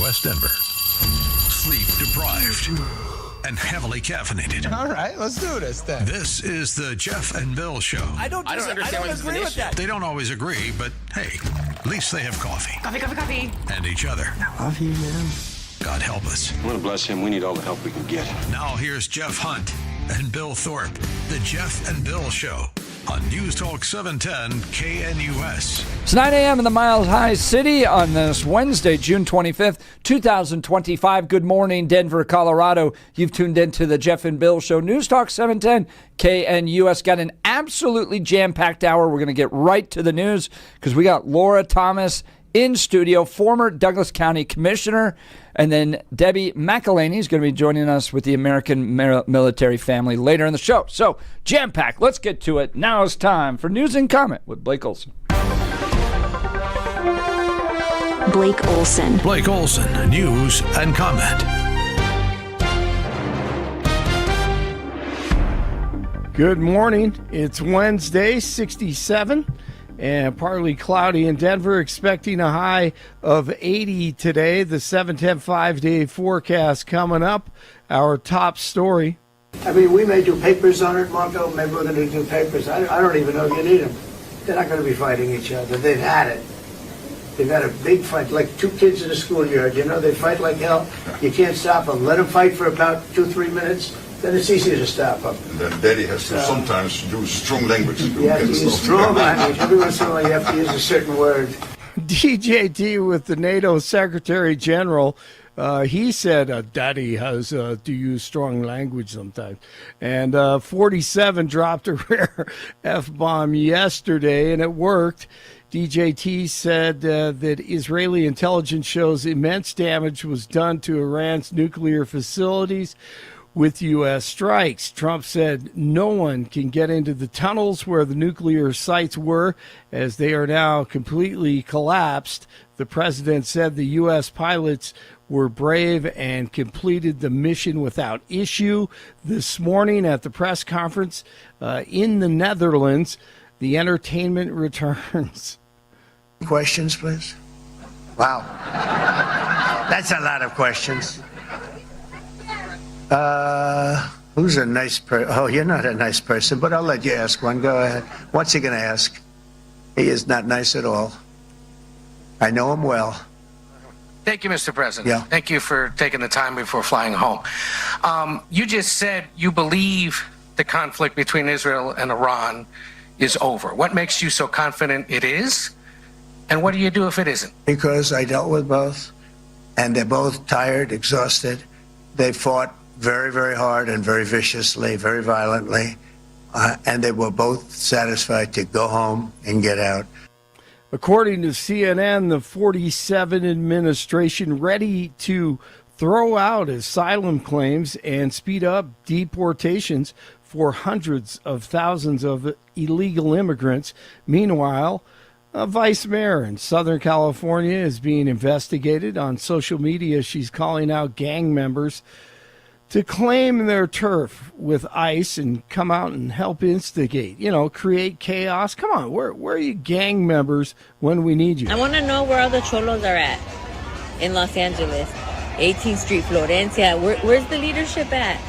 West Denver. Sleep deprived and heavily caffeinated. All right, let's do this then. This is the Jeff and Bill Show. I don't agree with that. They don't always agree, but hey, at least they have coffee. Coffee. And each other. I love you, man. God help us. I want to bless him. We need all the help we can get. Now here's Jeff Hunt and Bill Thorpe. The Jeff and Bill Show on News Talk 710 KNUS. It's 9 a.m. in the Mile High City on this Wednesday, June 25th, 2025. Good morning, Denver, Colorado. You've tuned into the Jeff and Bill Show. News Talk 710 KNUS. Got an absolutely jam-packed hour. We're going to get right to the news because we got Lora Thomas in studio, former Douglas County Commissioner, and then Debbie McElhinney is going to be joining us with the American military family later in the show. So, jam-packed. Let's get to it. Now it's time for News and Comment with Blake Olson. Blake Olson. Blake Olson, News and Comment. Good morning. It's Wednesday, 67. And partly cloudy in Denver, expecting a high of 80 today. The 710 5-day forecast coming up. Our top story. I mean, we may do papers on it, Marco. Maybe we're going to do papers. I don't even know if you need them. They're not going to be fighting each other. They've had it. They've had a big fight, like two kids in a schoolyard. You know, they fight like hell. You can't stop them. Let them fight for about 2-3 minutes. Then it's easier to stop them. And then Daddy has to sometimes use strong language. You have to use strong language. Every once in a while you have to use a certain word. DJT with the NATO Secretary General. He said Daddy has to use strong language sometimes. And 47 dropped a rare F-bomb yesterday, and it worked. DJT said that Israeli intelligence shows immense damage was done to Iran's nuclear facilities with U.S. strikes. Trump said no one can get into the tunnels where the nuclear sites were, as they are now completely collapsed. The president said the U.S. pilots were brave and completed the mission without issue. This morning at the press conference in the Netherlands, the entertainment returns. Questions, please? Wow. That's a lot of questions. Who's a nice person? Oh, you're not a nice person, but I'll let you ask one. Go ahead. What's he going to ask? He is not nice at all. I know him well. Thank you, Mr. President. Yeah. Thank you for taking the time before flying home. You just said you believe the conflict between Israel and Iran is over. What makes you so confident it is? And what do you do if it isn't? Because I dealt with both, and they're both tired, exhausted. They fought very, very hard and very viciously, very violently, and they were both satisfied to go home and get out. According to CNN, the 47 administration ready to throw out asylum claims and speed up deportations for hundreds of thousands of illegal immigrants. Meanwhile, a vice mayor in Southern California is being investigated. On social media, she's calling out gang members to claim their turf with ICE and come out and help instigate, create chaos. Come on, where are you gang members when we need you? I want to know where all the cholos are at in Los Angeles. 18th Street, Florencia. Where's the leadership at?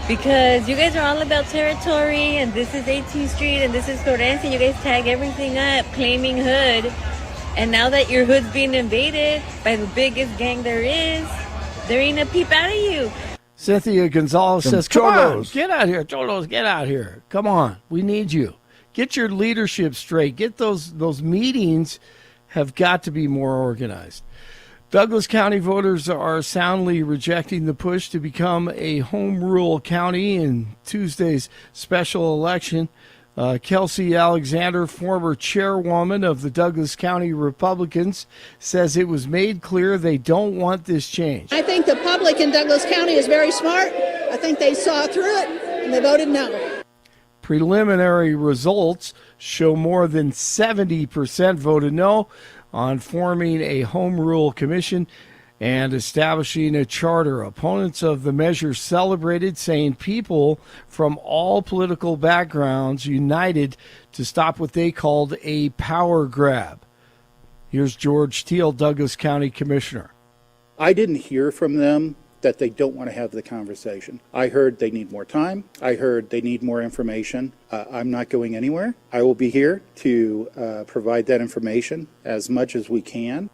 Because you guys are all about territory, and this is 18th Street, and this is Florencia. You guys tag everything up, claiming hood. And now that your hood's being invaded by the biggest gang there is, there ain't a peep out of you. Cynthia Gonzalez says, come on, get out here. Cholos, get out here. Come on, we need you. Get your leadership straight. Get those meetings have got to be more organized. Douglas County voters are soundly rejecting the push to become a home rule county in Tuesday's special election. Kelsey Alexander, former chairwoman of the Douglas County Republicans, says it was made clear they don't want this change. I think the public in Douglas County is very smart. I think they saw through it and they voted no. Preliminary results show more than 70% voted no on forming a home rule commission and establishing a charter. Opponents of the measure celebrated, saying people from all political backgrounds united to stop what they called a power grab. Here's George Teal, Douglas County Commissioner. I didn't hear from them that they don't want to have the conversation. I heard they need more time. I heard they need more information. I'm not going anywhere. I will be here to provide that information as much as we can.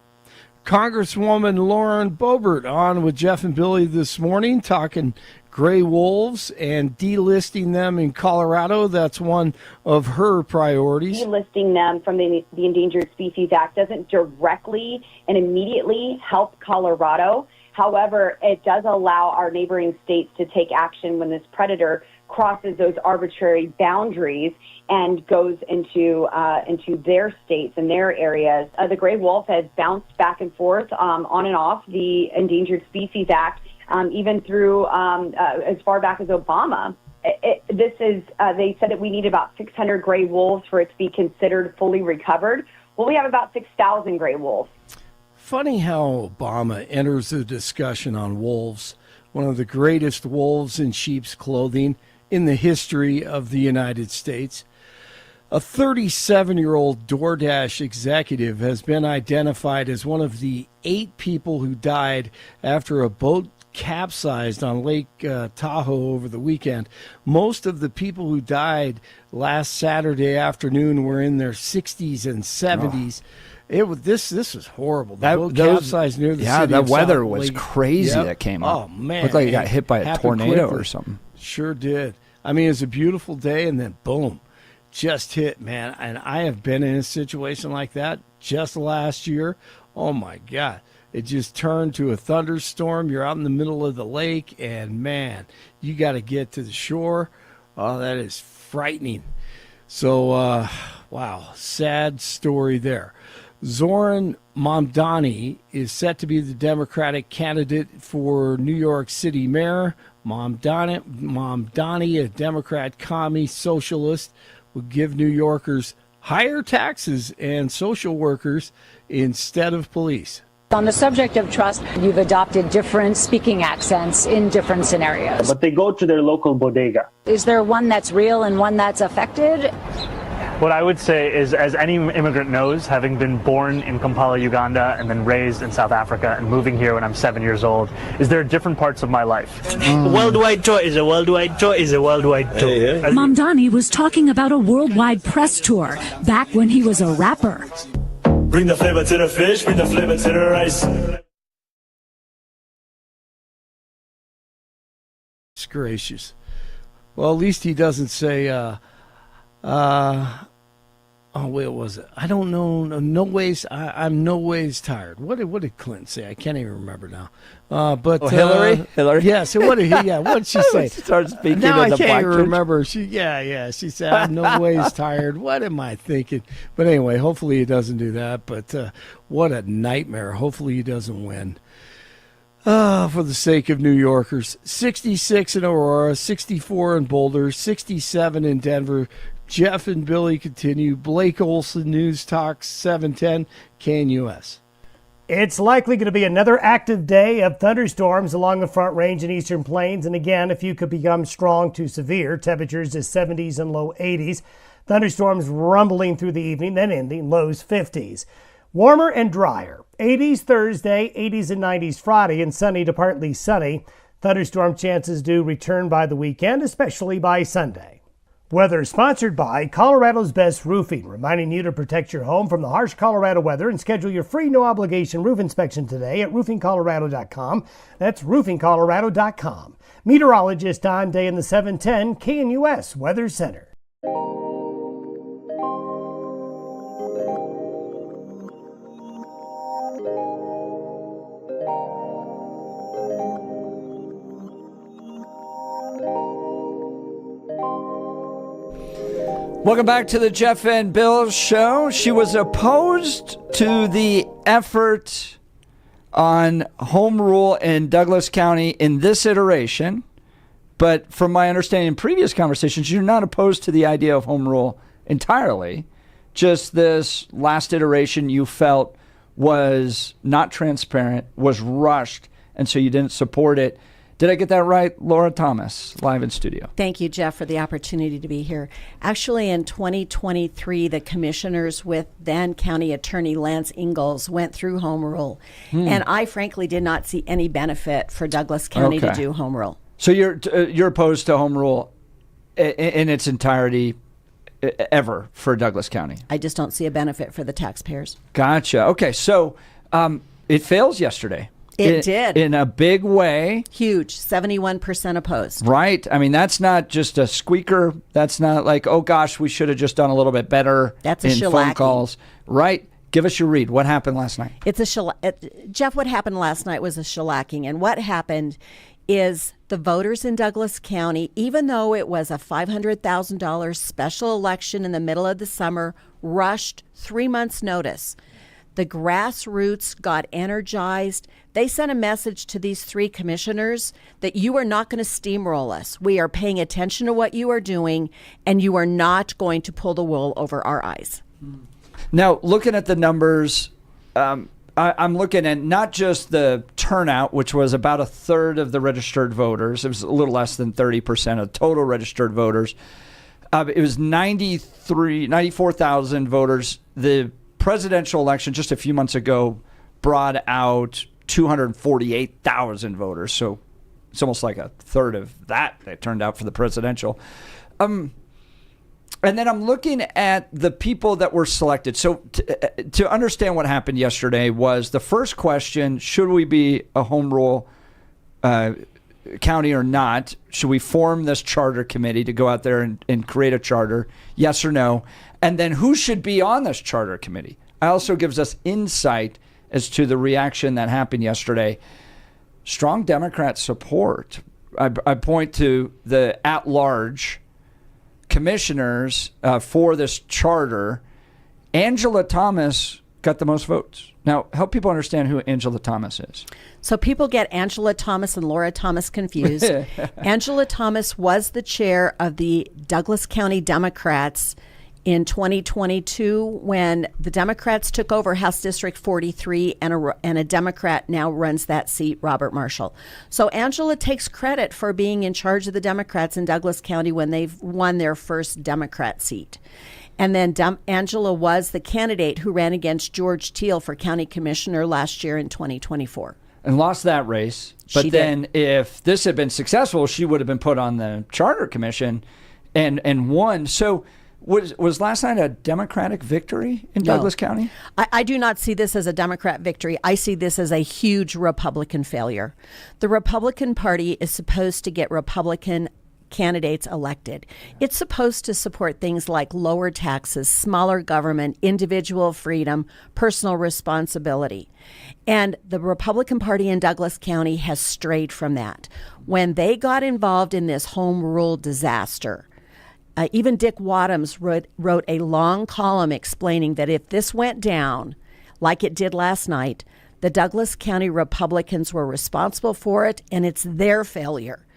Congresswoman Lauren Boebert on with Jeff and Billy this morning, talking gray wolves and delisting them in Colorado. That's one of her priorities. Delisting them from the Endangered Species Act doesn't directly and immediately help Colorado. However, it does allow our neighboring states to take action when this predator crosses those arbitrary boundaries and goes into their states and their areas. The gray wolf has bounced back and forth on and off the Endangered Species Act, even through as far back as Obama. They said that we need about 600 gray wolves for it to be considered fully recovered. Well, we have about 6,000 gray wolves. Funny how Obama enters the discussion on wolves, one of the greatest wolves in sheep's clothing in the history of the United States. A 37-year-old DoorDash executive has been identified as one of the 8 people who died after a boat capsized on Lake Tahoe over the weekend. Most of the people who died last Saturday afternoon were in their 60s and 70s. This was horrible. The boat capsized near the city the of weather Salt was Lake. crazy Yep. that came up. Oh, man. Looked like it got hit by a Happened tornado quickly. or something. Sure did. I mean, it was a beautiful day, and then boom, just hit, man. And I have been in a situation like that just last year. Oh, my God. It just turned to a thunderstorm. You're out in the middle of the lake, and, man, you got to get to the shore. Oh, that is frightening. So, wow, sad story there. Zoran Mamdani is set to be the Democratic candidate for New York City mayor. Mamdani, a Democrat commie socialist, will give New Yorkers higher taxes and social workers instead of police. On the subject of trust, you've adopted different speaking accents in different scenarios. But they go to their local bodega. Is there one that's real and one that's affected? What I would say is, as any immigrant knows, having been born in Kampala, Uganda, and then raised in South Africa and moving here when I'm 7 years old, is there are different parts of my life. Worldwide tour is a worldwide tour is a worldwide tour. Mamdani was talking about a worldwide press tour back when he was a rapper. Bring the flavor to the fish, bring the flavor to the rice. It's gracious. Well, at least he doesn't say, oh, wait, what was it? I don't know. No ways. I'm no ways tired. What did Clinton say? I can't even remember now. But Hillary. Yes. What did she say? She started speaking. Now in I the can't even black remember. She said I'm no ways tired. What am I thinking? But anyway, hopefully he doesn't do that. But what a nightmare. Hopefully he doesn't win. For the sake of New Yorkers. 66 in Aurora, 64 in Boulder, 67 in Denver. Jeff and Billy continue. Blake Olson, News Talk 710 KNUS. It's likely going to be another active day of thunderstorms along the Front Range and Eastern Plains. And again, a few could become strong to severe. Temperatures is 70s and low 80s. Thunderstorms rumbling through the evening, then ending lows 50s. Warmer and drier. 80s Thursday, 80s and 90s Friday, and sunny to partly sunny. Thunderstorm chances do return by the weekend, especially by Sunday. Weather sponsored by Colorado's Best Roofing, reminding you to protect your home from the harsh Colorado weather and schedule your free no-obligation roof inspection today at roofingcolorado.com. That's roofingcolorado.com. Meteorologist Don Day in the 710 KNUS Weather Center. Welcome back to the Jeff and Bill Show. She was opposed to the effort on home rule in Douglas County in this iteration, but from my understanding in previous conversations, you're not opposed to the idea of home rule entirely. Just this last iteration you felt was not transparent, was rushed, and so you didn't support it. Did I get that right? Lora Thomas, live in studio. Thank you, Jeff, for the opportunity to be here. Actually, in 2023, the commissioners with then County Attorney Lance Ingalls went through home rule. And I frankly did not see any benefit for Douglas County to do home rule. So you're opposed to home rule in its entirety ever for Douglas County? I just don't see a benefit for the taxpayers. Gotcha. Okay, so it fails yesterday. It did. In a big way. Huge. 71% opposed. Right. I mean, that's not just a squeaker. That's not like, oh, gosh, we should have just done a little bit better That's a in shellacking. phone calls. Right. Give us your read. What happened last night? Jeff, what happened last night was a shellacking. And what happened is the voters in Douglas County, even though it was a $500,000 special election in the middle of the summer, rushed 3 months' notice. The grassroots got energized. They sent a message to these 3 commissioners that you are not going to steamroll us. We are paying attention to what you are doing, and you are not going to pull the wool over our eyes. Now, looking at the numbers, I'm looking at not just the turnout, which was about a third of the registered voters. It was a little less than 30% of total registered voters. It was 94,000 voters. The presidential election just a few months ago brought out 248,000 voters. So it's almost like a third of that turned out for the presidential. And then I'm looking at the people that were selected. So to understand what happened yesterday was the first question, should we be a home rule county or not? Should we form this charter committee to go out there and create a charter? Yes or no? And then who should be on this charter committee? It also gives us insight as to the reaction that happened yesterday. Strong Democrat support. I point to the at-large commissioners for this charter. Angela Thomas got the most votes. Now, help people understand who Angela Thomas is. So people get Angela Thomas and Lora Thomas confused. Angela Thomas was the chair of the Douglas County Democrats in 2022 when the Democrats took over House District 43 and a Democrat now runs that seat, Robert Marshall. So Angela takes credit for being in charge of the Democrats in Douglas County when they've won their first Democrat seat. And then Angela was the candidate who ran against George Teal for county commissioner last year in 2024. And lost that race. But then if this had been successful, she would have been put on the charter commission and won. So was last night a Democratic victory in Douglas County? I do not see this as a Democrat victory. I see this as a huge Republican failure. The Republican Party is supposed to get Republican candidates elected. It's supposed to support things like lower taxes, smaller government, individual freedom, personal responsibility. And the Republican Party in Douglas County has strayed from that. When they got involved in this home rule disaster, even Dick Wadhams wrote a long column explaining that if this went down like it did last night, the Douglas County Republicans were responsible for it, and it's their failure.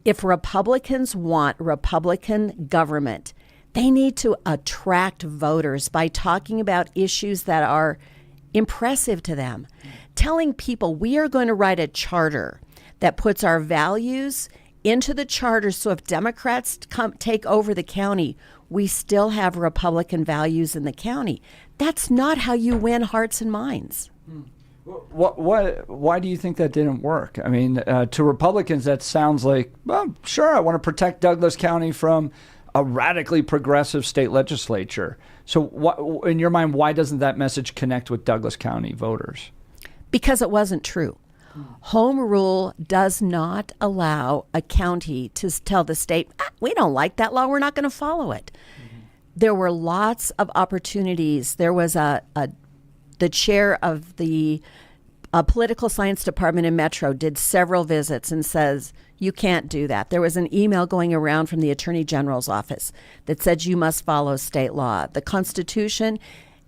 If Republicans want Republican government, they need to attract voters by talking about issues that are impressive to them. Telling people we are going to write a charter that puts our values into the charter, so if Democrats take over the county, we still have Republican values in the county. That's not how you win hearts and minds. Why do you think that didn't work? I mean, to Republicans, that sounds like, well, sure, I want to protect Douglas County from a radically progressive state legislature. So in your mind, why doesn't that message connect with Douglas County voters? Because it wasn't true. Home rule does not allow a county to tell the state, we don't like that law, we're not going to follow it. There were lots of opportunities. There was the chair of the political science department in Metro did several visits and says, you can't do that. There was an email going around from the Attorney General's office that said you must follow state law. The Constitution,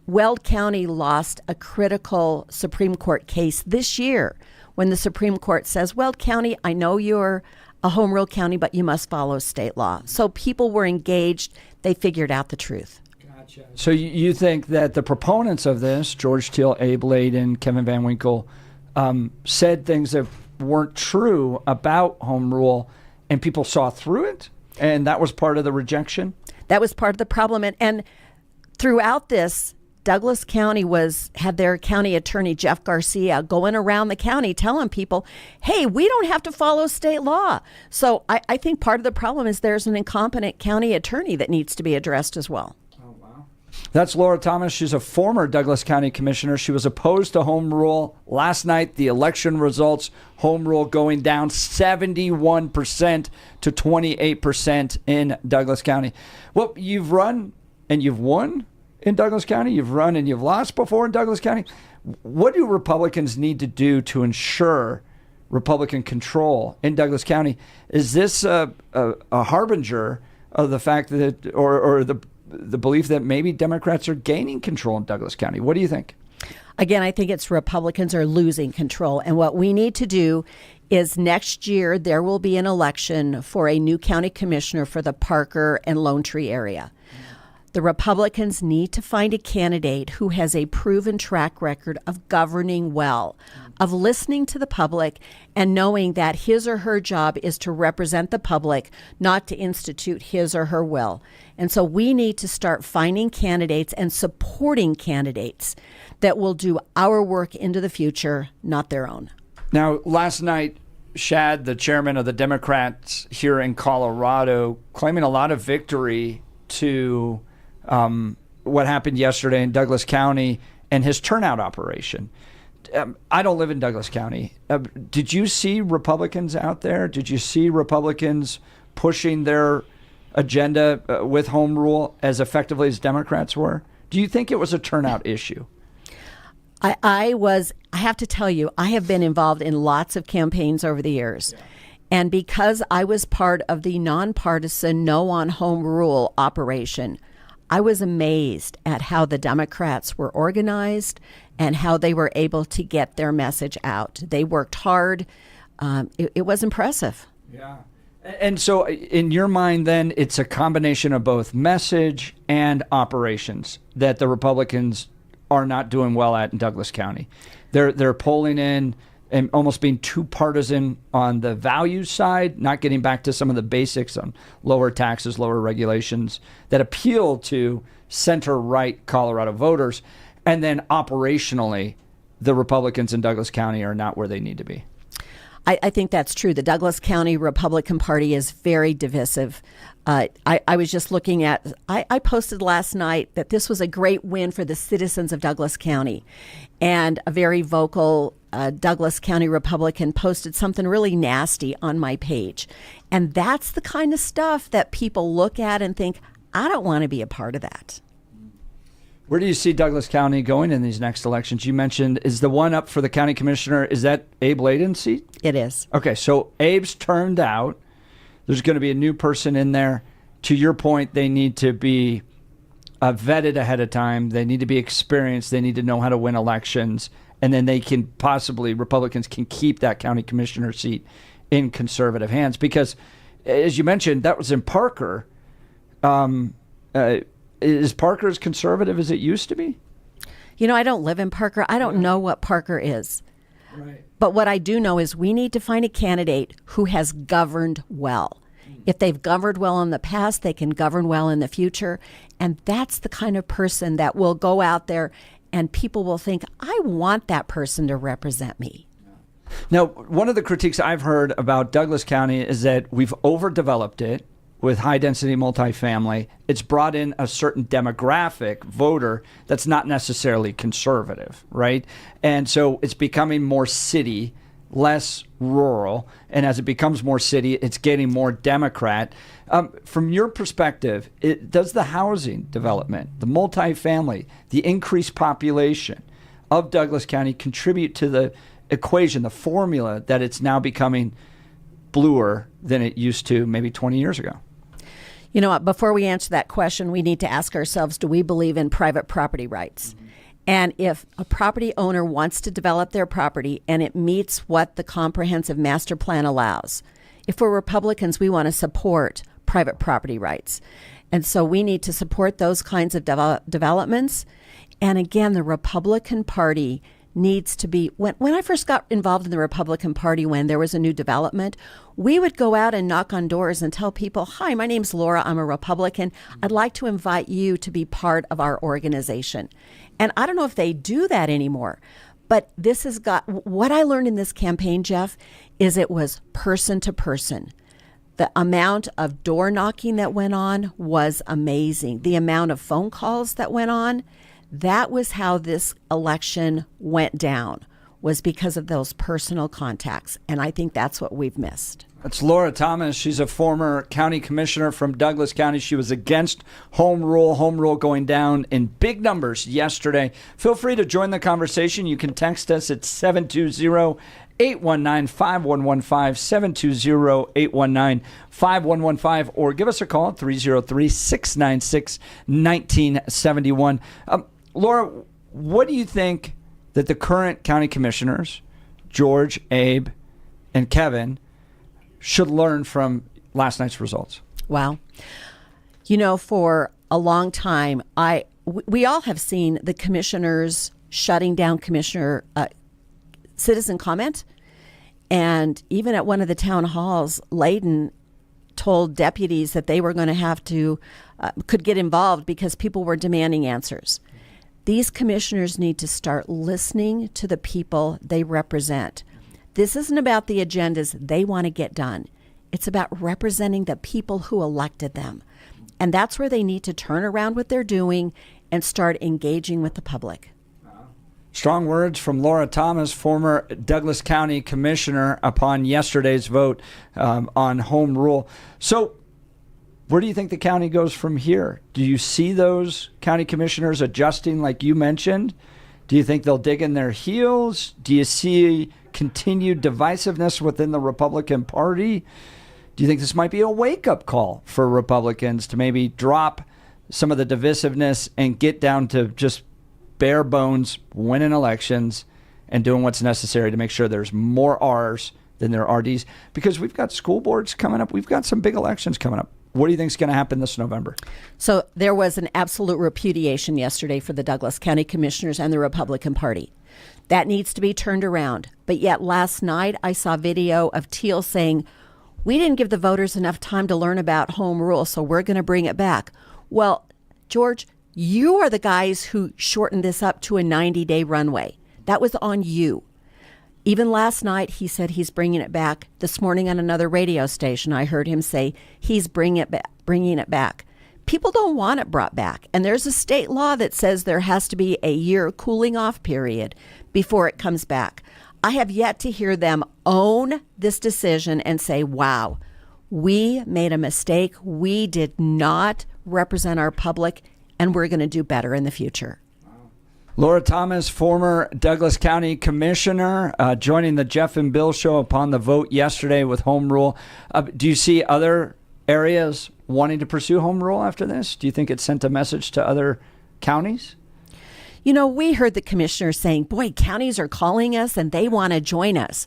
Weld County lost a critical Supreme Court case this year when the Supreme Court says, Weld County, I know you're a home rule county, but you must follow state law. So people were engaged. They figured out the truth. Gotcha. So you think that the proponents of this, George Teal, Abe Layden, Kevin Van Winkle, said things that weren't true about home rule, and people saw through it, and that was part of the rejection? That was part of the problem. And throughout this, Douglas County had their county attorney, Jeff Garcia, going around the county telling people, hey, we don't have to follow state law. So I think part of the problem is there's an incompetent county attorney that needs to be addressed as well. That's Lora Thomas. She's a former Douglas County commissioner. She was opposed to home rule. Last night, the election results, home rule going down 71% to 28% in Douglas County. Well, you've run and you've won in Douglas County. You've run and you've lost before in Douglas County. What do Republicans need to do to ensure Republican control in Douglas County? Is this a harbinger of the fact that, or the belief that maybe Democrats are gaining control in Douglas County? What do you think? Again, I think it's Republicans are losing control. And what we need to do is next year there will be an election for a new county commissioner for the Parker and Lone Tree area. The Republicans need to find a candidate who has a proven track record of governing well, of listening to the public and knowing that his or her job is to represent the public, not to institute his or her will. And so we need to start finding candidates and supporting candidates that will do our work into the future, not their own. Now, last night, Shad, the chairman of the Democrats here in Colorado, claiming a lot of victory to what happened yesterday in Douglas County and his turnout operation. I don't live in Douglas County. Did you see Republicans out there? Did you see Republicans pushing their agenda with home rule as effectively as Democrats were? Do you think it was a turnout issue? I have to tell you, I have been involved in lots of campaigns over the years. Yeah. And because I was part of the nonpartisan No on Home Rule operation, I was amazed at how the Democrats were organized and how they were able to get their message out. They worked hard. It was impressive. Yeah. And so in your mind, then, it's a combination of both message and operations that the Republicans are not doing well at in Douglas County. They're polling in and almost being too partisan on the values side, not getting back to some of the basics on lower taxes, lower regulations that appeal to center-right Colorado voters. And then operationally, the Republicans in Douglas County are not where they need to be. I think that's true. The Douglas County Republican Party is very divisive. I was just looking at, I posted last night that this was a great win for the citizens of Douglas County. And a very vocal Douglas County Republican posted something really nasty on my page. And that's the kind of stuff that people look at and think, I don't want to be a part of that. Where do you see Douglas County going in these next elections? You mentioned, is the one up for the county commissioner, is that Abe Layden's seat? It is. Okay, so Abe's turned out. There's going to be a new person in there. To your point, they need to be vetted ahead of time. They need to be experienced. They need to know how to win elections. And then they can possibly, Republicans can keep that county commissioner seat in conservative hands. Because, as you mentioned, that was in Parker. Is Parker as conservative as it used to be? You know, I don't live in Parker. I don't know what Parker is. Right. But what I do know is we need to find a candidate who has governed well. If they've governed well in the past, they can govern well in the future. And that's the kind of person that will go out there and people will think, I want that person to represent me. Now, one of the critiques I've heard about Douglas County is that we've overdeveloped it with high-density multifamily. It's brought in a certain demographic voter that's not necessarily conservative, right? And so it's becoming more city, less rural. And as it becomes more city, it's getting more Democrat. From your perspective, does the housing development, the multifamily, the increased population of Douglas County contribute to the equation, the formula that it's now becoming bluer than it used to maybe 20 years ago? You know what, before we answer that question, we need to ask ourselves, do we believe in private property rights? Mm-hmm. And if a property owner wants to develop their property and it meets what the comprehensive master plan allows, if we're Republicans, we want to support private property rights. And so we need to support those kinds of developments. And again, the Republican Party needs to be, when I first got involved in the Republican Party, when there was a new development, we would go out and knock on doors and tell people, hi, my name's Lora, I'm a Republican. I'd like to invite you to be part of our organization. And I don't know if they do that anymore, but this has got, what I learned in this campaign, Jeff, is it was person to person. The amount of door knocking that went on was amazing. The amount of phone calls that went on, that was how this election went down, was because of those personal contacts. And I think that's what we've missed. That's Lora Thomas. She's a former county commissioner from Douglas County. She was against home rule going down in big numbers yesterday. Feel free to join the conversation. You can text us at 720-819-5115, 720-819-5115, or give us a call at 303-696-1971. Laura, what do you think that the current county commissioners, George, Abe, and Kevin, should learn from last night's results? Wow. You know, for a long time, we all have seen the commissioners shutting down commissioner citizen comment. And even at one of the town halls, Layden told deputies that they were going to have to, could get involved because people were demanding answers. These commissioners need to start listening to the people they represent. This isn't about the agendas they want to get done. It's about representing the people who elected them. And that's where they need to turn around what they're doing and start engaging with the public. Strong words from Lora Thomas, former Douglas County Commissioner, upon yesterday's vote on home rule. So where do you think the county goes from here? Do you see those county commissioners adjusting like you mentioned? Do you think they'll dig in their heels? Do you see continued divisiveness within the Republican Party? Do you think this might be a wake-up call for Republicans to maybe drop some of the divisiveness and get down to just bare bones winning elections and doing what's necessary to make sure there's more R's than there are D's? Because we've got school boards coming up. We've got some big elections coming up. What do you think is going to happen this November? So there was an absolute repudiation yesterday for the Douglas County Commissioners and the Republican Party. That needs to be turned around. But yet last night I saw video of Teal saying, we didn't give the voters enough time to learn about home rule, so we're going to bring it back. Well, George, you are the guys who shortened this up to a 90-day runway. That was on you. Even last night, he said he's bringing it back. This morning on another radio station, I heard him say he's bringing it back. People don't want it brought back. And there's a state law that says there has to be a year cooling off period before it comes back. I have yet to hear them own this decision and say, wow, we made a mistake. We did not represent our public, and we're going to do better in the future. Lora Thomas, former Douglas County Commissioner, joining the Jeff and Bill Show upon the vote yesterday with home rule. Do you see other areas wanting to pursue home rule after this? Do you think it sent a message to other counties? You know, we heard the commissioner saying, boy, counties are calling us and they want to join us.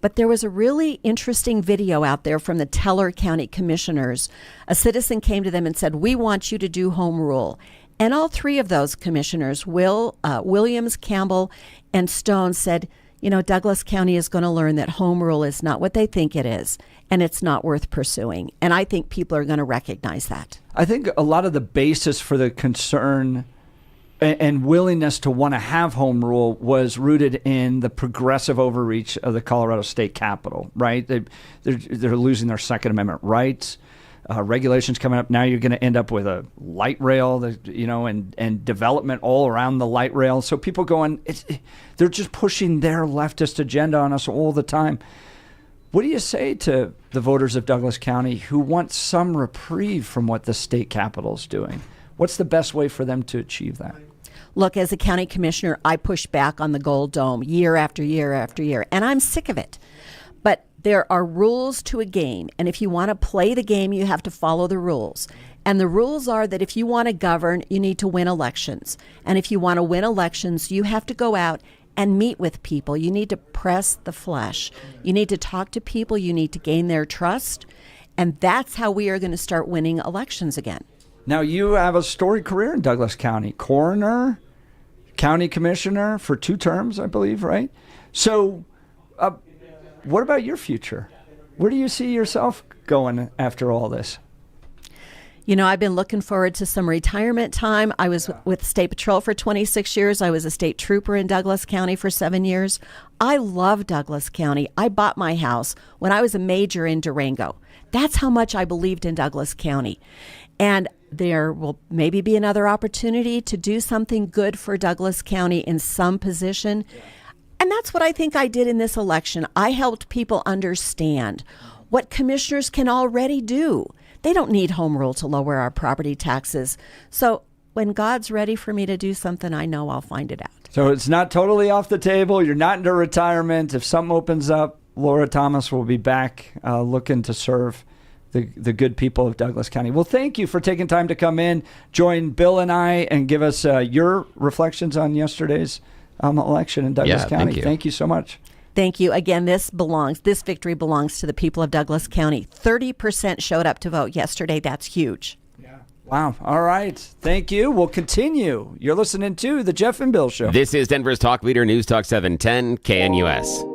But there was a really interesting video out there from the Teller County commissioners. A citizen came to them and said, we want you to do home rule. And all three of those commissioners, Williams, Campbell, and Stone, said, you know, Douglas County is going to learn that home rule is not what they think it is, and it's not worth pursuing. And I think people are going to recognize that. I think a lot of the basis for the concern and willingness to want to have home rule was rooted in the progressive overreach of the Colorado State Capitol, right? They're losing their Second Amendment rights. Regulations coming up. Now you're going to end up with a light rail, and development all around the light rail. So people going, they're just pushing their leftist agenda on us all the time. What do you say to the voters of Douglas County who want some reprieve from what the state capitol is doing? What's the best way for them to achieve that? Look, as a county commissioner, I push back on the Gold Dome year after year after year, and I'm sick of it. But there are rules to a game, and if you want to play the game, you have to follow the rules. And the rules are that if you want to govern, you need to win elections. And if you want to win elections, you have to go out and meet with people. You need to press the flesh. You need to talk to people. You need to gain their trust. And that's how we are going to start winning elections again. Now, you have a storied career in Douglas County. Coroner, county commissioner for 2 terms, I believe, right? So what about your future? Where do you see yourself going after all this? You know, I've been looking forward to some retirement time. I was with State Patrol for 26 years. I was a state trooper in Douglas County for 7 years. I love Douglas County. I bought my house when I was a major in Durango. That's how much I believed in Douglas County. And there will maybe be another opportunity to do something good for Douglas County in some position. And that's what I think I did in this election. I helped people understand what commissioners can already do. They don't need home rule to lower our property taxes. So when God's ready for me to do something, I know I'll find it out. So it's not totally off the table. You're not into retirement. If something opens up, Lora Thomas will be back looking to serve the good people of Douglas County. Well, thank you for taking time to come in, join Bill and I, and give us your reflections on yesterday's election in Douglas County. Thank you so much. Thank you. Again, this victory belongs to the people of Douglas County. 30% showed up to vote yesterday. That's huge. Yeah. Wow. All right. Thank you. We'll continue. You're listening to The Jeff and Bill Show. This is Denver's Talk Leader, News Talk 710 KNUS.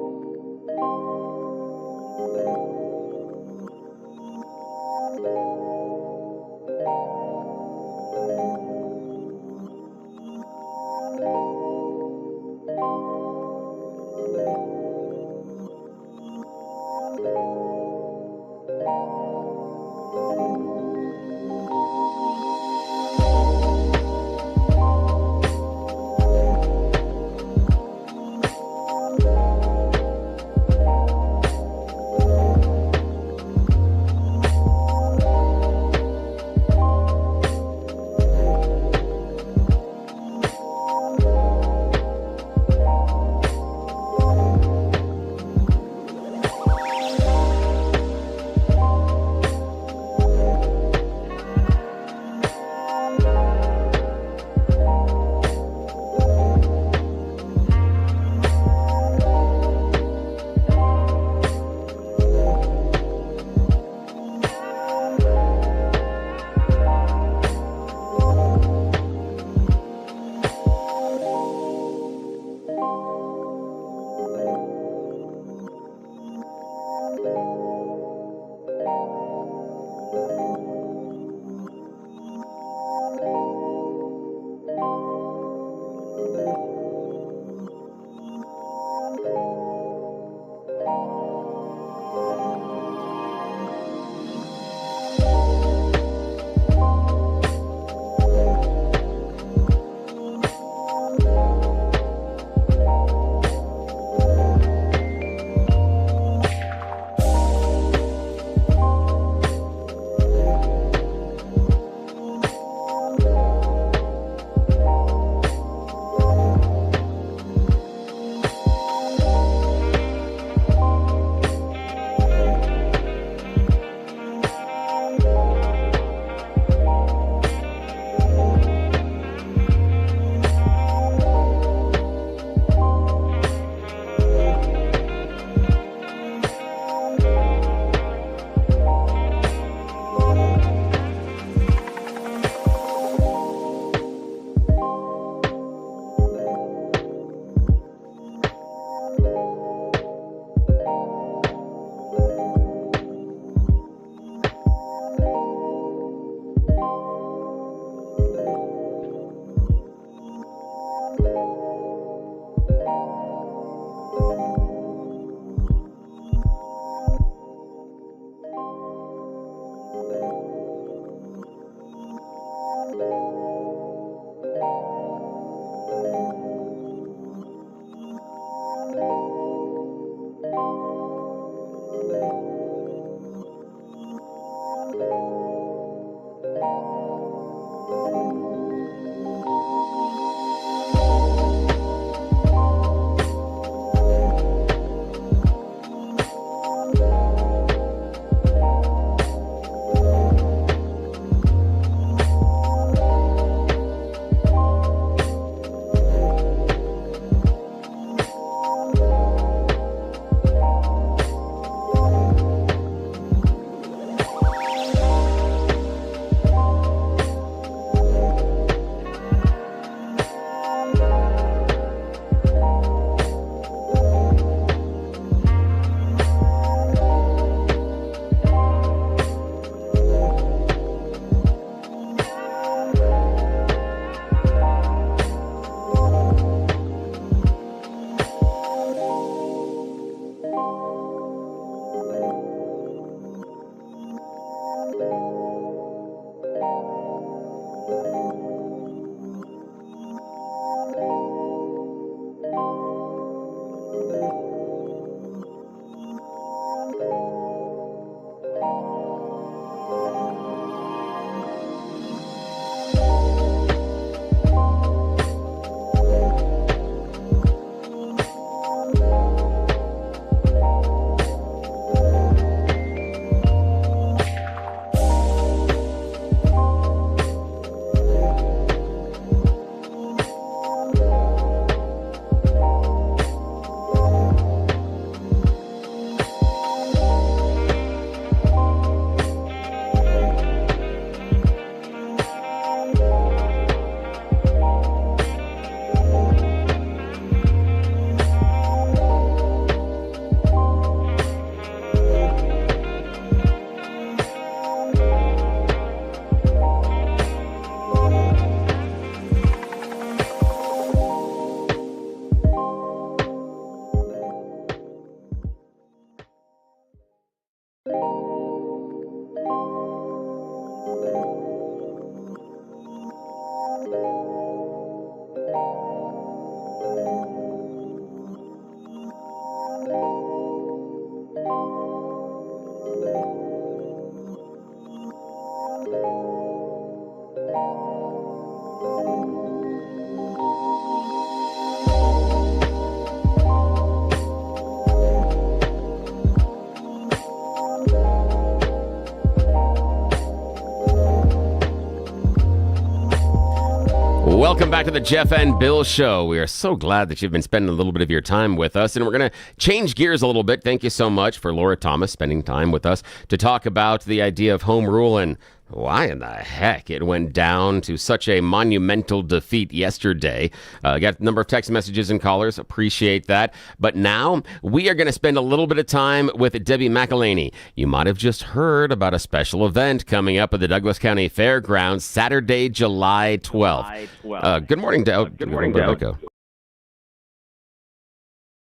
Welcome back to the Jeff and Bill Show. We are so glad that you've been spending a little bit of your time with us, and we're going to change gears a little bit. Thank you so much for Lora Thomas spending time with us to talk about the idea of home rule and why in the heck it went down to such a monumental defeat yesterday. Got a number of text messages and callers. Appreciate that. But now we are going to spend a little bit of time with Debbie McElhinney. You might have just heard about a special event coming up at the Douglas County Fairgrounds Saturday, July 12th. Good morning, Deb. Good morning, Deb.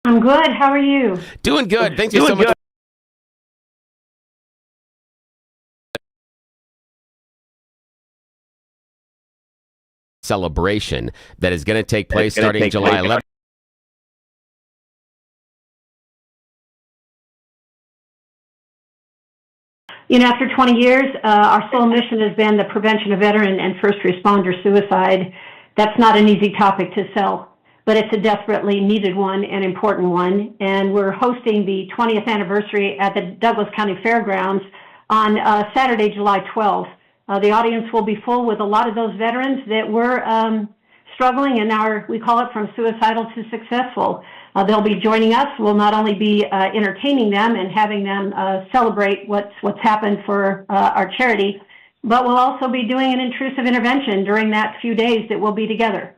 I'm good. How are you? Doing good. Thank you so much. Celebration that is going to take place starting July 11th. You know, after 20 years, our sole mission has been the prevention of veteran and first responder suicide. That's not an easy topic to sell, but it's a desperately needed one and important one. And we're hosting the 20th anniversary at the Douglas County Fairgrounds on Saturday, July 12th. The audience will be full with a lot of those veterans that were struggling and we call it from suicidal to successful. They'll be joining us. We'll not only be entertaining them and having them celebrate what's happened for our charity, but we'll also be doing an intrusive intervention during that few days that we'll be together.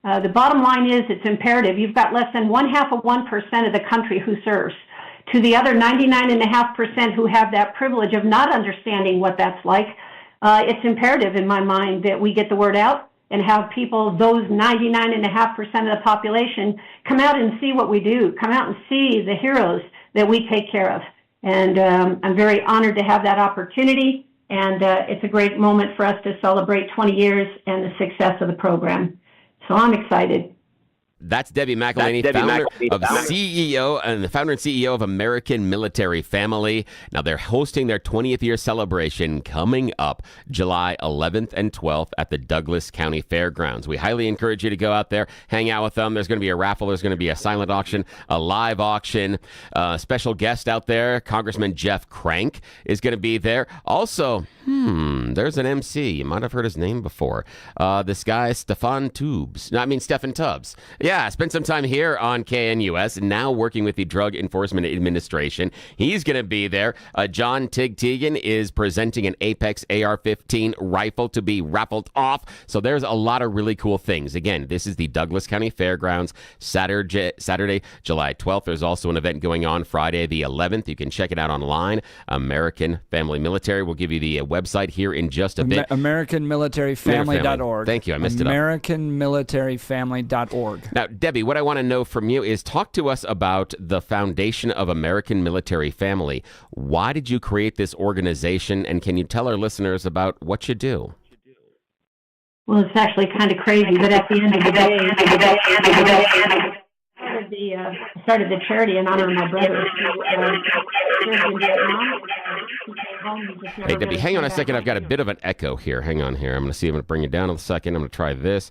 The bottom line is it's imperative. You've got less than 0.5% of the country who serves. To the other 99.5% who have that privilege of not understanding what that's like, it's imperative in my mind that we get the word out and have people, those 99.5% of the population, come out and see what we do, come out and see the heroes that we take care of. And I'm very honored to have that opportunity, and it's a great moment for us to celebrate 20 years and the success of the program. So I'm excited. That's Debbie McElhinney, founder and CEO of American Military Family. Now, they're hosting their 20th year celebration coming up July 11th and 12th at the Douglas County Fairgrounds. We highly encourage you to go out there, hang out with them. There's going to be a raffle. There's going to be a silent auction, a live auction. Special guest out there, Congressman Jeff Crank is going to be there. Also, there's an MC. You might have heard his name before. This guy, Stefan Tubbs. Yeah, spent some time here on KNUS and now working with the Drug Enforcement Administration. He's going to be there. John Teagan is presenting an Apex AR-15 rifle to be raffled off. So there's a lot of really cool things. Again, this is the Douglas County Fairgrounds, Saturday, July 12th. There's also an event going on Friday, the 11th. You can check it out online. American Family Military. We'll give you the website here in just a bit. AmericanMilitaryFamily.org. Thank you. I missed it. AmericanMilitaryFamily.org. Now, Debbie, what I want to know from you is talk to us about the foundation of American Military Family. Why did you create this organization, and can you tell our listeners about what you do? Well, it's actually kind of crazy, but at the end of the day, I started the charity in honor of my brother who served in Vietnam. Hey, Debbie, hang on a second. I've got a bit of an echo here. Hang on here. I'm going to see if I'm going to bring it down in a second. I'm going to try this.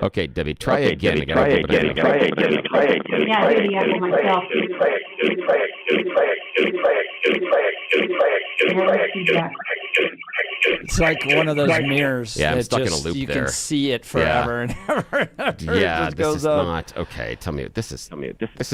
Okay, Debbie, try again. Try again. Yeah, I hear the echo myself. It's like one of those mirrors. Yeah, I'm that stuck just, in a loop you there. can see it forever and ever. Yeah, it this goes is up. not okay. Tell me, this is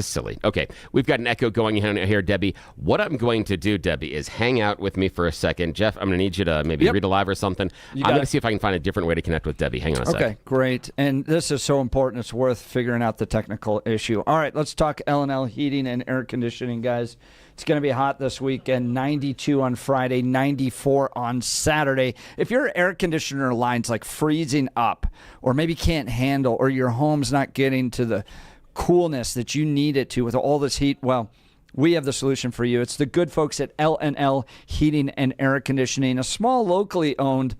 silly. Okay, we've got an echo going on here, Debbie. What I'm going to do, Debbie, is hang out with me for a second. Jeff, I'm going to need you to maybe read a live or something. I'm going to see if I can find a different way to connect with Debbie. Hang on a second. Okay, great. And this is so important. It's worth figuring out the technical issue. All right, let's talk L&L heating and air conditioning, guys. It's going to be hot this weekend, 92 on Friday, 94 on Saturday. If your air conditioner line's like freezing up or maybe can't handle or your home's not getting to the coolness that you need it to with all this heat, well, we have the solution for you. It's the good folks at L&L Heating and Air Conditioning, a small locally owned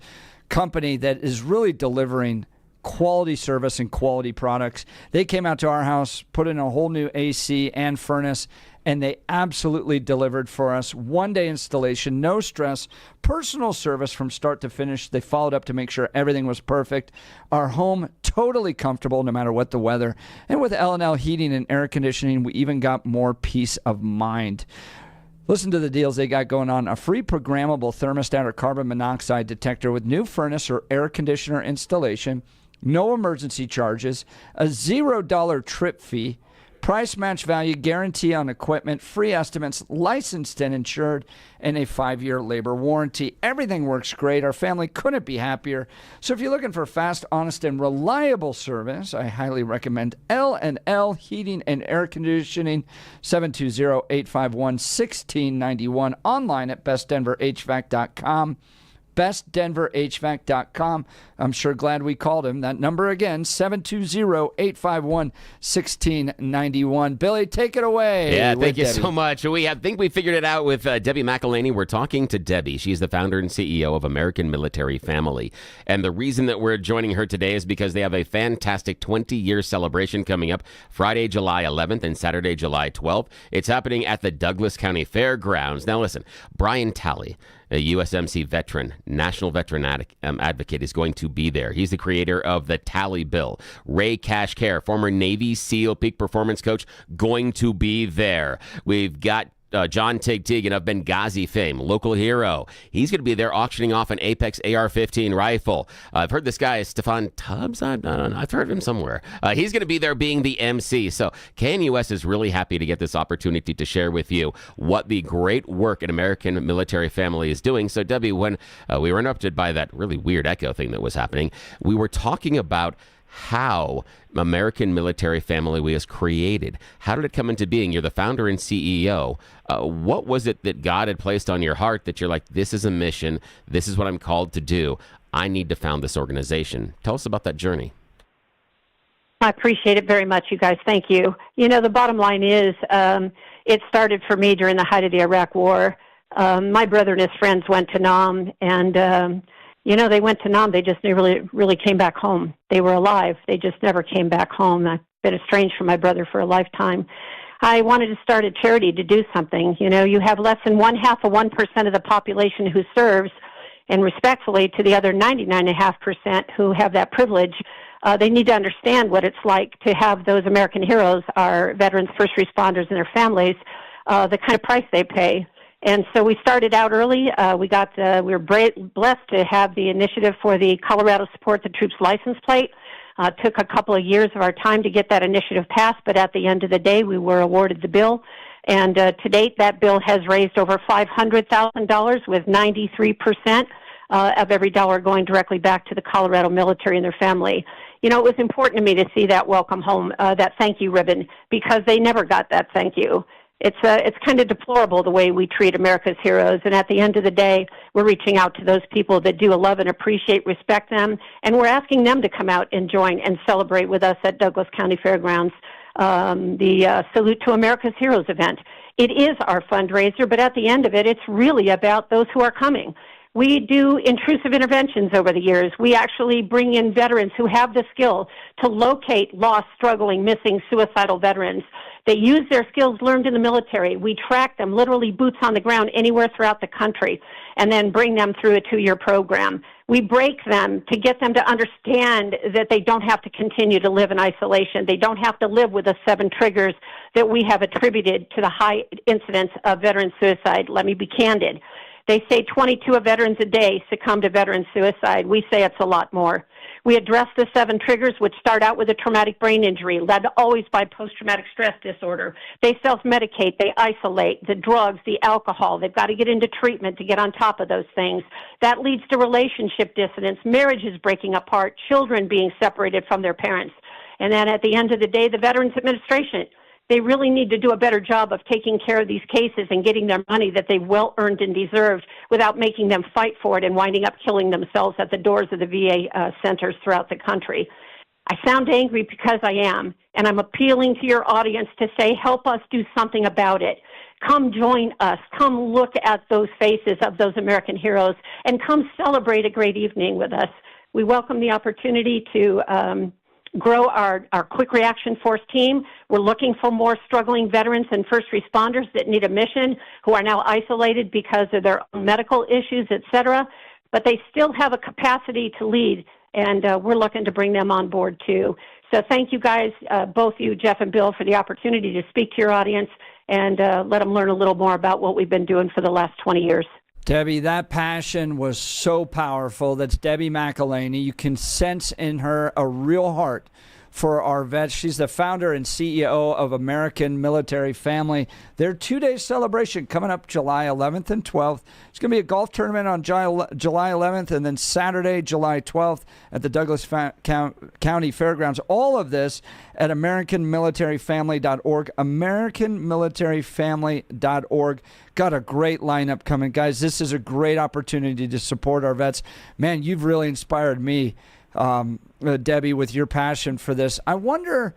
company that is really delivering quality service and quality products. They came out to our house, put in a whole new AC and furnace, and they absolutely delivered for us. One-day installation, no stress, personal service from start to finish. They followed up to make sure everything was perfect. Our home, totally comfortable no matter what the weather. And with L&L Heating and Air Conditioning, we even got more peace of mind. Listen to the deals they got going on. A free programmable thermostat or carbon monoxide detector with new furnace or air conditioner installation. no emergency charges, a $0 trip fee, price match value guarantee on equipment, free estimates, licensed and insured, and a 5-year labor warranty. Everything works great. Our family couldn't be happier. So if you're looking for fast, honest, and reliable service, I highly recommend L&L Heating and Air Conditioning, 720-851-1691, online at bestdenverhvac.com. bestdenverhvac.com. I'm sure glad we called him. That number again, 720-851-1691. Billy, take it away. Yeah, thank you Debbie. so much. I think we figured it out with Debbie McElhinney. We're talking to Debbie. She's the founder and CEO of American Military Family. And the reason that we're joining her today is because they have a fantastic 20-year celebration coming up Friday, July 11th and Saturday, July 12th. It's happening at the Douglas County Fairgrounds. Now listen, Brian Talley, a USMC veteran, national veteran advocate, is going to be there. He's the creator of the Tally Bill. Ray Cashcare, former Navy SEAL peak performance coach, going to be there. We've got John Tig of Benghazi fame, local hero. He's going to be there auctioning off an Apex AR-15 rifle. I've heard this guy, Stefan Tubbs. I don't know. I've heard of him somewhere. He's going to be there being the MC. So KNUS is really happy to get this opportunity to share with you what the great work an American Military Family is doing. So Debbie, when we were interrupted by that really weird echo thing that was happening, we were talking about how American Military Family was created. How did it come into being? You're the founder and CEO. What was it that God had placed on your heart that you're like, this is a mission, this is what I'm called to do, I need to found this organization? Tell us about that journey. I appreciate it very much, you guys. Thank you. You know, the bottom line is it started for me during the height of the Iraq War. My brother and his friends went to Nam, and they went to Nam. They just never really came back home. They were alive. They just never came back home. I've been estranged from my brother for a lifetime. I wanted to start a charity to do something. You know, you have less than 0.5% of the population who serves, and respectfully to the other 99.5% who have that privilege, they need to understand what it's like to have those American heroes, our veterans, first responders, and their families, the kind of price they pay. And so we started out early. We were blessed to have the initiative for the Colorado Support the Troops license plate. Took a couple of years of our time to get that initiative passed, but at the end of the day, we were awarded the bill. And to date, that bill has raised over $500,000, with 93% of every dollar going directly back to the Colorado military and their family. You know, it was important to me to see that welcome home, that thank you ribbon, because they never got that thank you. It's kind of deplorable the way we treat America's heroes, and at the end of the day, we're reaching out to those people that do love and appreciate, respect them, and we're asking them to come out and join and celebrate with us at Douglas County Fairgrounds, the Salute to America's Heroes event. It is our fundraiser, but at the end of it, it's really about those who are coming. We do intrusive interventions over the years. We actually bring in veterans who have the skill to locate lost, struggling, missing, suicidal veterans. They use their skills learned in the military. We track them, literally boots on the ground, anywhere throughout the country, and then bring them through a 2-year program. We break them to get them to understand that they don't have to continue to live in isolation. They don't have to live with the 7 triggers that we have attributed to the high incidence of veteran suicide. Let me be candid. They say 22 veterans a day succumb to veteran suicide. We say it's a lot more. We address the 7 triggers, which start out with a traumatic brain injury, led always by post-traumatic stress disorder. They self-medicate, they isolate, the drugs, the alcohol. They've got to get into treatment to get on top of those things. That leads to relationship dissonance, marriages breaking apart, children being separated from their parents. And then at the end of the day, the Veterans Administration, they really need to do a better job of taking care of these cases and getting their money that they've well earned and deserved without making them fight for it and winding up killing themselves at the doors of the VA centers throughout the country. I sound angry because I am, and I'm appealing to your audience to say, help us do something about it. Come join us. Come look at those faces of those American heroes and come celebrate a great evening with us. We welcome the opportunity to grow our quick reaction force team. We're looking for more struggling veterans and first responders that need a mission, who are now isolated because of their own medical issues, et cetera, but they still have a capacity to lead, and we're looking to bring them on board too. So thank you guys, both you, Jeff and Bill, for the opportunity to speak to your audience and let them learn a little more about what we've been doing for the last 20 years. Debbie, that passion was so powerful. That's Debbie McElhinney. You can sense in her a real heart for our vets. She's the founder and CEO of American Military Family. Their 2-day celebration coming up July 11th and 12th. It's going to be a golf tournament on July 11th and then Saturday, July 12th at the Douglas County Fairgrounds. All of this at AmericanMilitaryFamily.org. AmericanMilitaryFamily.org. Got a great lineup coming. Guys, this is a great opportunity to support our vets. Man, you've really inspired me, Debbie, with your passion for this. I wonder,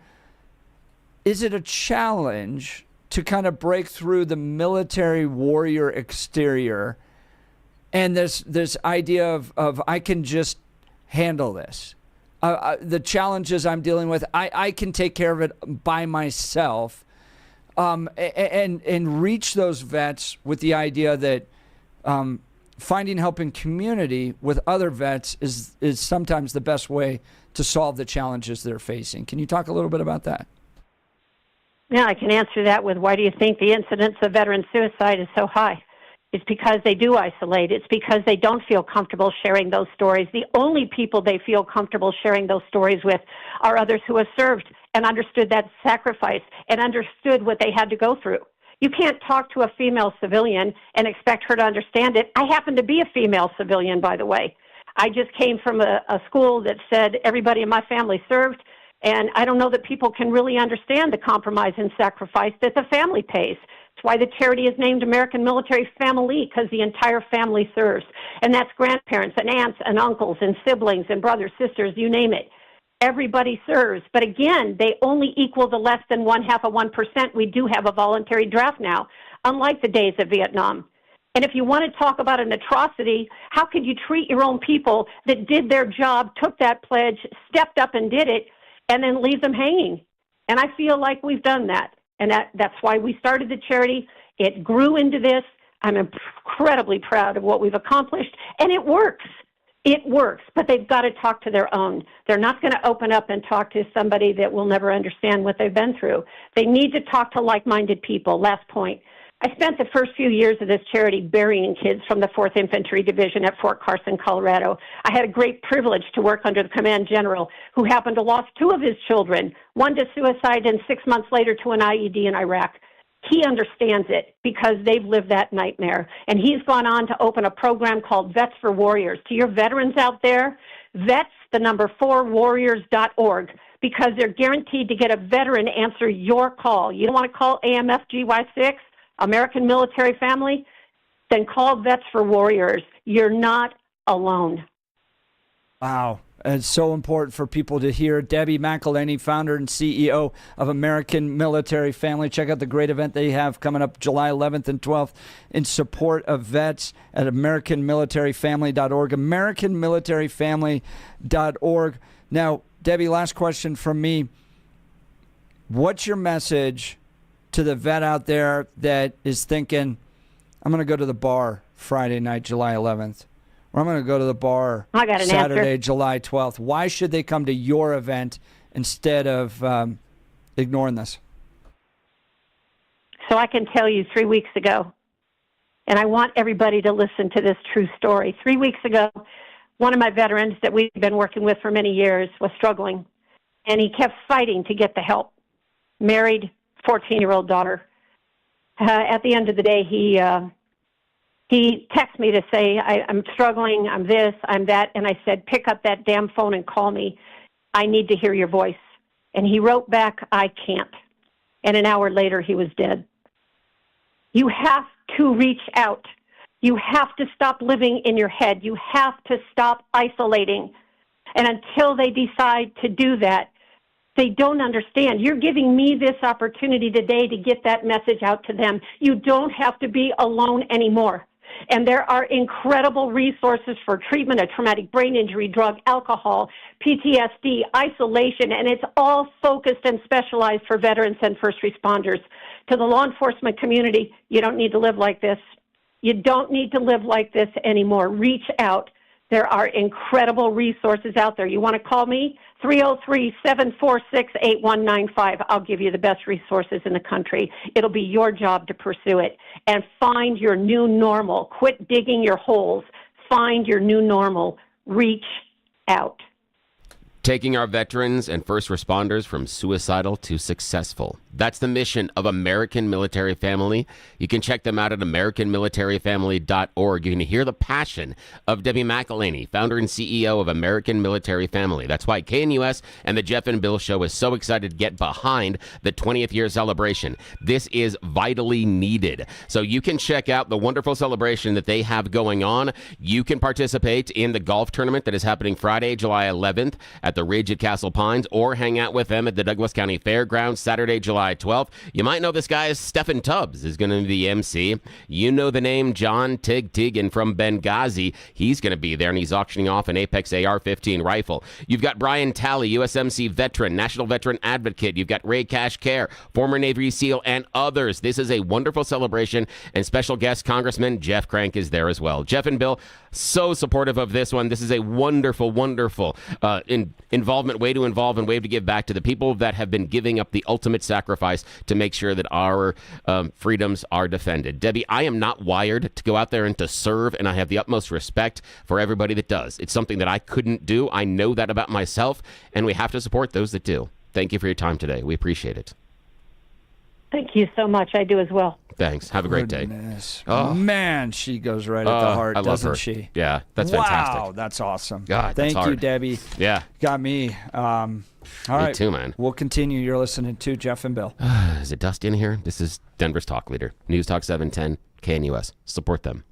is it a challenge to kind of break through the military warrior exterior and this idea of I can just handle this? The challenges I'm dealing with, I can take care of it by myself, and reach those vets with the idea that finding help in community with other vets is sometimes the best way to solve the challenges they're facing. Can you talk a little bit about that? Yeah, I can answer that with why do you think the incidence of veteran suicide is so high? It's because they do isolate. It's because they don't feel comfortable sharing those stories. The only people they feel comfortable sharing those stories with are others who have served and understood that sacrifice and understood what they had to go through. You can't talk to a female civilian and expect her to understand it. I happen to be a female civilian, by the way. I just came from a school that said everybody in my family served, and I don't know that people can really understand the compromise and sacrifice that the family pays. That's why the charity is named American Military Family, because the entire family serves. And that's grandparents and aunts and uncles and siblings and brothers, sisters, you name it. Everybody serves. But again, they only equal the less than 0.5%. We do have a voluntary draft now, unlike the days of Vietnam. And if you want to talk about an atrocity, how could you treat your own people that did their job, took that pledge, stepped up and did it, and then leave them hanging? And I feel like we've done that. And that's why we started the charity. It grew into this. I'm incredibly proud of what we've accomplished. And it works. It works. But they've got to talk to their own. They're not going to open up and talk to somebody that will never understand what they've been through. They need to talk to like-minded people. Last point. I spent the first few years of this charity burying kids from the 4th Infantry Division at Fort Carson, Colorado. I had a great privilege to work under the command general who happened to lost 2 of his children, one to suicide and 6 months later to an IED in Iraq. He understands it because they've lived that nightmare. And he's gone on to open a program called Vets for Warriors. To your veterans out there, vets4warriors.org, because they're guaranteed to get a veteran answer your call. You don't want to call AMFGY6? American Military Family, then call Vets for Warriors. You're not alone. Wow. It's so important for people to hear. Debbie McElhinney, founder and CEO of American Military Family. Check out the great event they have coming up July 11th and 12th in support of vets at AmericanMilitaryFamily.org. AmericanMilitaryFamily.org. Now, Debbie, last question from me. What's your message to the vet out there that is thinking, I'm going to go to the bar Friday night, July 11th, or I'm going to go to the bar Saturday, July 12th? Why should they come to your event instead of ignoring this? So I can tell you 3 weeks ago, and I want everybody to listen to this true story. 3 weeks ago, one of my veterans that we've been working with for many years was struggling, and he kept fighting to get the help. Married, 14-year-old daughter. At the end of the day, he texted me to say, I'm struggling, I'm this, I'm that, and I said, pick up that damn phone and call me. I need to hear your voice. And he wrote back, I can't. And an hour later, he was dead. You have to reach out. You have to stop living in your head. You have to stop isolating. And until they decide to do that, they don't understand. You're giving me this opportunity today to get that message out to them. You don't have to be alone anymore. And there are incredible resources for treatment of traumatic brain injury, drug, alcohol, PTSD, isolation, and it's all focused and specialized for veterans and first responders. To the law enforcement community, you don't need to live like this. You don't need to live like this anymore. Reach out. There are incredible resources out there. You want to call me? 303-746-8195. I'll give you the best resources in the country. It'll be your job to pursue it. And find your new normal. Quit digging your holes. Find your new normal. Reach out. Taking our veterans and first responders from suicidal to successful. That's the mission of American Military Family. You can check them out at AmericanMilitaryFamily.org. You can hear the passion of Debbie McElhinney, founder and CEO of American Military Family. That's why KNUS and the Jeff and Bill Show is so excited to get behind the 20th year celebration. This is vitally needed. So you can check out the wonderful celebration that they have going on. You can participate in the golf tournament that is happening Friday, July 11th at the Ridge at Castle Pines, or hang out with them at the Douglas County Fairgrounds Saturday, July 12th. You might know this guy is Stephen Tubbs is going to be the MC. You know the name John Tigtigan from Benghazi. He's going to be there, and he's auctioning off an Apex AR-15 rifle. You've got Brian Talley, USMC veteran, National Veteran Advocate. You've got Ray Cash Care, former Navy SEAL, and others. This is a wonderful celebration, and special guest Congressman Jeff Crank is there as well. Jeff and Bill, so supportive of this one. This is a wonderful, wonderful involvement, way to involve and way to give back to the people that have been giving up the ultimate sacrifice to make sure that our freedoms are defended. Debbie, I am not wired to go out there and to serve, and I have the utmost respect for everybody that does. It's something that I couldn't do. I know that about myself, and we have to support those that do. Thank you for your time today. We appreciate it. Thank you so much. I do as well. Thanks. Have a great day. Oh man, she goes right at the heart, I love doesn't her. she? Yeah, that's fantastic. Wow, that's awesome. God, thank that's you, hard. Debbie. Yeah, got me. All right, too, man. We'll continue. You're listening to Jeff and Bill. Is it dusty in here? This is Denver's talk leader, News Talk 710 KNUS. Support them.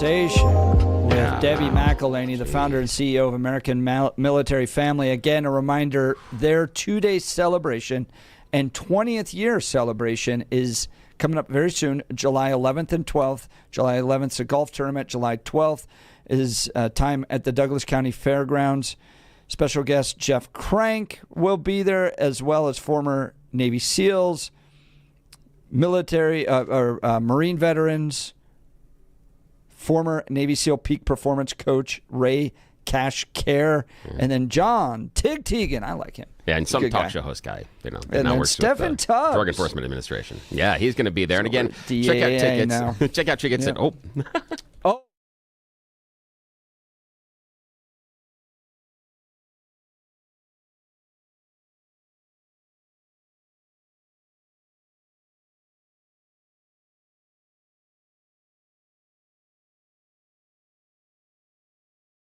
conversation with Debbie McElhinney, the founder and CEO of American Military Family. Again, a reminder, their 2-day celebration and 20th year celebration is coming up very soon, July 11th and 12th. July 11th is a golf tournament. July 12th is time at the Douglas County Fairgrounds. Special guest Jeff Crank will be there, as well as former Navy SEALs, military Marine veterans, former Navy SEAL peak performance coach Ray Cash Care, and then John Tig Teagan. I like him. Yeah, and some Good talk guy. show host guy. And now then works Stephen with the Tubbs. Drug Enforcement Administration. Yeah, he's going to be there. And again, DAA check out tickets. now. Check out tickets at